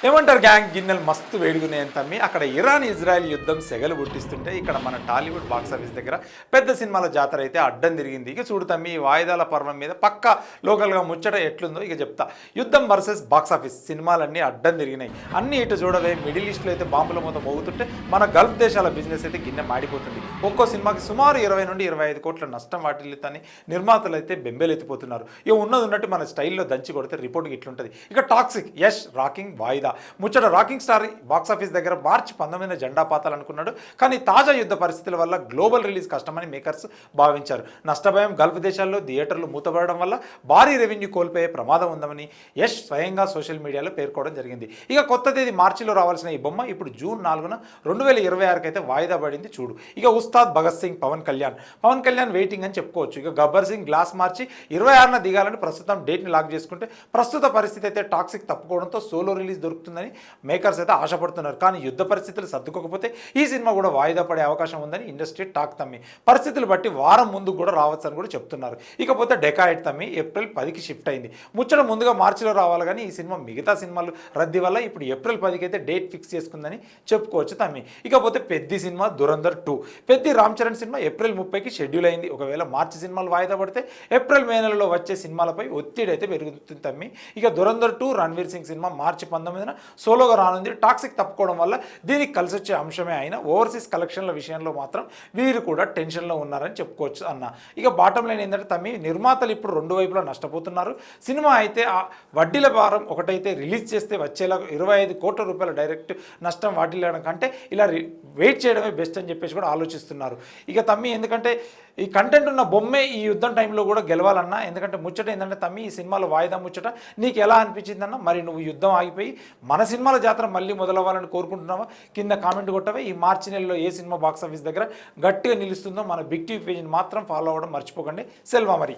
ఏమంటారు గ్యాంగ్ గిన్నెలు మస్తు వేడుకున్నాయని తమ్మి అక్కడ ఇరాన్ ఇజ్రాయెల్ యుద్ధం సెగలు పుట్టిస్తుంటే ఇక్కడ మన టాలీవుడ్ బాక్స్ ఆఫీస్ దగ్గర పెద్ద సినిమాల జాతర అయితే అడ్డం తిరిగింది. ఇక చూడు తమ్మి ఈ వాయిదాల పర్వం మీద పక్కా లోకల్గా ముచ్చట ఎట్లుందో ఇక చెప్తా. యుద్ధం వర్సెస్ బాక్స్ ఆఫీస్ సినిమాలన్నీ అడ్డం తిరిగినాయి. అన్ని ఇటు చూడవే మిడిల్ ఈస్ట్లో అయితే బాంబుల మూత మోగుతుంటే మన గల్ఫ్ దేశాల బిజినెస్ అయితే గిన్నె మాడిపోతుంది. ఒక్కో సినిమాకి సుమారు 20 నుండి 25 కోట్ల నష్టం వాటిల్లుతని నిర్మాతలు అయితే బెంబేలెత్తిపోతున్నారు. ఇక ఉన్నది ఉన్నట్టు మన స్టైల్లో దంచి కొడితే రిపోర్ట్కి ఇట్లుంటుంది. ఇక టాక్సిక్ యష్ రాకింగ్ వాయిదా ముచ్చట రాకింగ్ స్టార్ బాక్సాఫీస్ దగ్గర మార్చి 19 జెండా పాతాలనుకున్నాడు. కానీ తాజా యుద్ధ పరిస్థితుల వల్ల గ్లోబల్ రిలీజ్ కష్టమని మేకర్స్ భావించారు. నష్టభయం గల్ఫ్ దేశాల్లో థియేటర్లు మూతపడడం వల్ల భారీ రెవెన్యూ కోల్పోయే ప్రమాదం ఉందని యష్ స్వయంగా సోషల్ మీడియాలో పేర్కోవడం జరిగింది. ఇక కొత్త తేదీ మార్చిలో రావాల్సిన ఈ బొమ్మ ఇప్పుడు జూన్ 4న 2026 అయితే వాయిదా పడింది చూడు. ఇక ఉస్తాద్ భగత్ సింగ్ పవన్ కళ్యాణ్ వెయిటింగ్ అని చెప్పుకోవచ్చు. ఇక గబ్బర్ సింగ్ గ్లాస్ మార్చి 26న దిగాలని ప్రస్తుతం డేట్ని లాక్ చేసుకుంటే ప్రస్తుత పరిస్థితి అయితే టాక్సిక్ తప్పుకోవడంతో సోలో రిలీజ్ దొరుకుతుందని మేకర్స్ అయితే ఆశపడుతున్నారు. కానీ యుద్ధ పరిస్థితులు సర్దుకోకపోతే ఈ సినిమా కూడా వాయిదా పడే అవకాశం ఉందని ఇండస్ట్రీ టాక్ తమ్మి. పరిస్థితులు బట్టి వారం ముందు కూడా రావచ్చు అని కూడా చెప్తున్నారు. ఇకపోతే డెకాయిడ్ తమ్మి ఏప్రిల్ 10కి షిఫ్ట్ అయింది. ముచ్చట ముందుగా మార్చిలో రావాలి కానీ ఈ సినిమా మిగతా సినిమాలు రద్దీ వల్ల ఇప్పుడు ఏప్రిల్ 10కి అయితే డేట్ ఫిక్స్ చేసుకుందని చెప్పుకోవచ్చు తమ్మి. ఇకపోతే పెద్ది సినిమా దురంధర్ 2 పెద్ది రామ్ చరణ్ సినిమా ఏప్రిల్ 30కి షెడ్యూల్ అయింది. ఒకవేళ మార్చి సినిమాలు వాయిదా పడితే ఏప్రిల్ మే నెలలో వచ్చే సినిమాలపై ఒత్తిడి అయితే పెరుగుతుంది తమ్మి. ఇక దురంధర్ 2 రణ్వీర్ సింగ్ సినిమా మార్చి 19న సోలోగా రానుంది. టాక్సిక్ తప్పుకోవడం వల్ల దీనికి కలిసి వచ్చే అంశమే అయినా ఓవర్సీస్ కలెక్షన్ల విషయంలో మాత్రం వీరు కూడా టెన్షన్లో ఉన్నారని చెప్పుకోవచ్చు అన్న. ఇక బాటం లైన్ ఏంటంటే తమ్మి నిర్మాతలు ఇప్పుడు రెండు వైపులా నష్టపోతున్నారు. సినిమా అయితే ఆ వడ్డీల భారం ఒకటైతే రిలీజ్ చేస్తే వచ్చేలా 25 కోట్ల రూపాయల డైరెక్ట్ నష్టం వాటిల్లడం కంటే ఇలా వెయిట్ చేయడమే బెస్ట్ అని చెప్పేసి కూడా ఆలోచిస్తున్నారు. ఇక తమ్మి ఎందుకంటే ఈ కంటెంట్ ఉన్న బొమ్మే ఈ యుద్ధం టైంలో కూడా గెలవాలన్నా. ఎందుకంటే ముచ్చట ఏంటంటే తమ్మి ఈ సినిమాలో వాయిదా ముచ్చట నీకు ఎలా అనిపించిందన్న? మరి నువ్వు యుద్ధం ఆగిపోయి మన సినిమాల జాతర మళ్ళీ మొదలవ్వాలని కోరుకుంటున్నావా? కింద కామెంట్ కొట్టవే. ఈ మార్చి నెలలో ఏ సినిమా బాక్స్ ఆఫీస్ దగ్గర గట్టిగా నిలుస్తుందో మన బిగ్ టీవీ పేజ్ని మాత్రం ఫాలో అవ్వడం మర్చిపోకండి. సెల్వా మరి.